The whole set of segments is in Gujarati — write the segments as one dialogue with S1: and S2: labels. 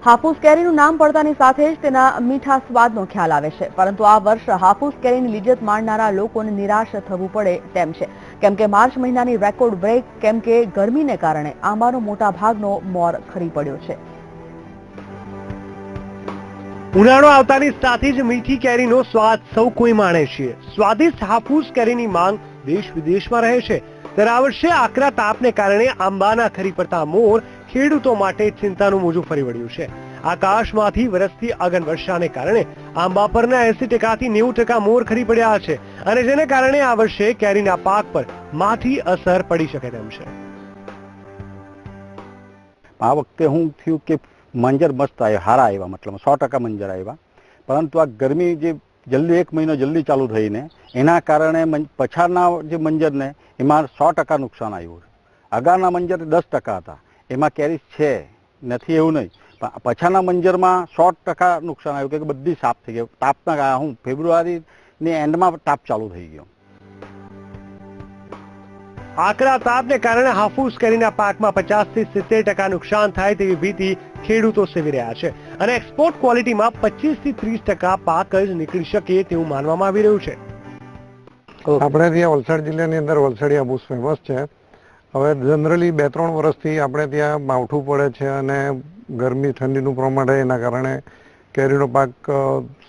S1: હાફૂસ કેરીનું નામ પડતાની સાથે જ તેના મીઠા સ્વાદનો ખ્યાલ આવે છે, પરંતુ આ વર્ષ હાફૂસ કેરીની લિજ્જત માણનારા લોકોને નિરાશ થવું પડે તેમ છે, કેમ કે માર્ચ મહિનાની રેકોર્ડ બ્રેક કેમ કે ગરમીને કારણે આંબાનો મોટા ભાગનો મોર ખરી પડ્યો છે.
S2: ઉનાળો આવતાની સાથે જ મીઠી કેરીનો સ્વાદ સૌ કોઈ માણે છે. સ્વાદિષ્ટ હાફૂસ કેરીની માંગ દેશ વિદેશમાં રહે છે. ત્યારે આ વર્ષે આકરા તાપને કારણે આંબાના ખરી પડતા મોર ખેડૂતો માટે ચિંતાનું મોજું ફરી વળ્યું છે. આકાશમાંથી વરસતી અગન વર્ષાને કારણે આંબા પરના 80% થી 90% મોર ખરી પડ્યા છે અને જેને કારણે આ વર્ષે કેરીના પાક પર માઠી અસર પડી શકે તેમ છે.
S3: આ વખતે હું થયું કે મંજર મસ્ત આવ્યા, સારા આવ્યા, મતલબ 100% મંજર આવ્યા, પરંતુ આ ગરમી જે જલ્દી 1 મહિનો જલ્દી ચાલુ થઈને એના કારણે પછાડના જે મંજરને એમાં 100% નુકસાન આવ્યું છે. આગળના મંજર 10% હતા, એમાં કેરી છે નથી એવું નહીં, પણ પછાડના મંજરમાં 100% નુકસાન આવ્યું કે બધી સાફ થઈ ગઈ. તાપના હું ફેબ્રુઆરીની એન્ડમાં તાપ ચાલુ થઈ ગયો.
S2: આકરા તાપને કારણે હાફૂસ કેરીના પાકમાં 50 થી 70% નુકસાન થાય તેવી ભીતિ ખેડૂતો સેવી રહ્યા છે અને એક્સપોર્ટ ક્વોલિટીમાં 25 થી 30% પાક જ નીકળી શકે તેવું માનવામાં આવી રહ્યું છે.
S4: આપણે ત્યાં વલસાડ જિલ્લાની અંદર વલસાડી હાફૂસ ફેમસ છે. હવે જનરલી 2-3 વર્ષથી આપણે ત્યાં માવઠું પડે છે અને ગરમી ઠંડીનું પ્રમાણ રહે એના કારણે કેરીનો પાક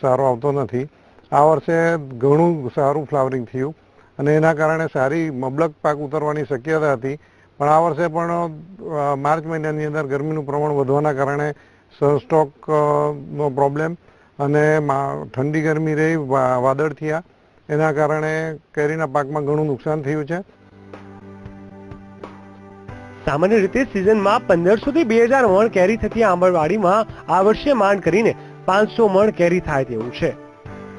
S4: સારો આવતો નથી. આ વર્ષે ઘણું સારું ફ્લાવરિંગ થયું અને એના કારણે સારી મબલક પાક ઉતરવાની શક્યતા હતી, પણ આ વર્ષે પણ માર્ચ મહિનાની અંદર ગરમીનું પ્રમાણ વધવાના કારણે સનસ્ટ્રોકનો પ્રોબ્લેમ અને ઠંડી ગરમી રહી, વાદળ થયા, એના કારણે કેરીના પાકમાં ઘણું નુકસાન થયું છે.
S2: સામાન્ય રીતે સિઝનમાં 1500 થી 2000 મણ કેરી થતી આંબરવાડીમાં આ વર્ષે માંડ કરીને 500 મણ કેરી થાય તેવું છે.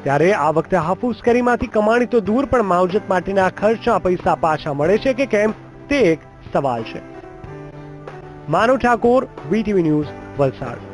S2: ત્યારે આ વખતે હાફૂસ કેરીમાંથી કમાણી તો દૂર, પણ માવજત માટેના ખર્ચના પૈસા પાછા મળે છે કે કેમ તે એક સવાલ છે. માનવ ઠાકોર, VTV ન્યૂઝ, વલસાડ.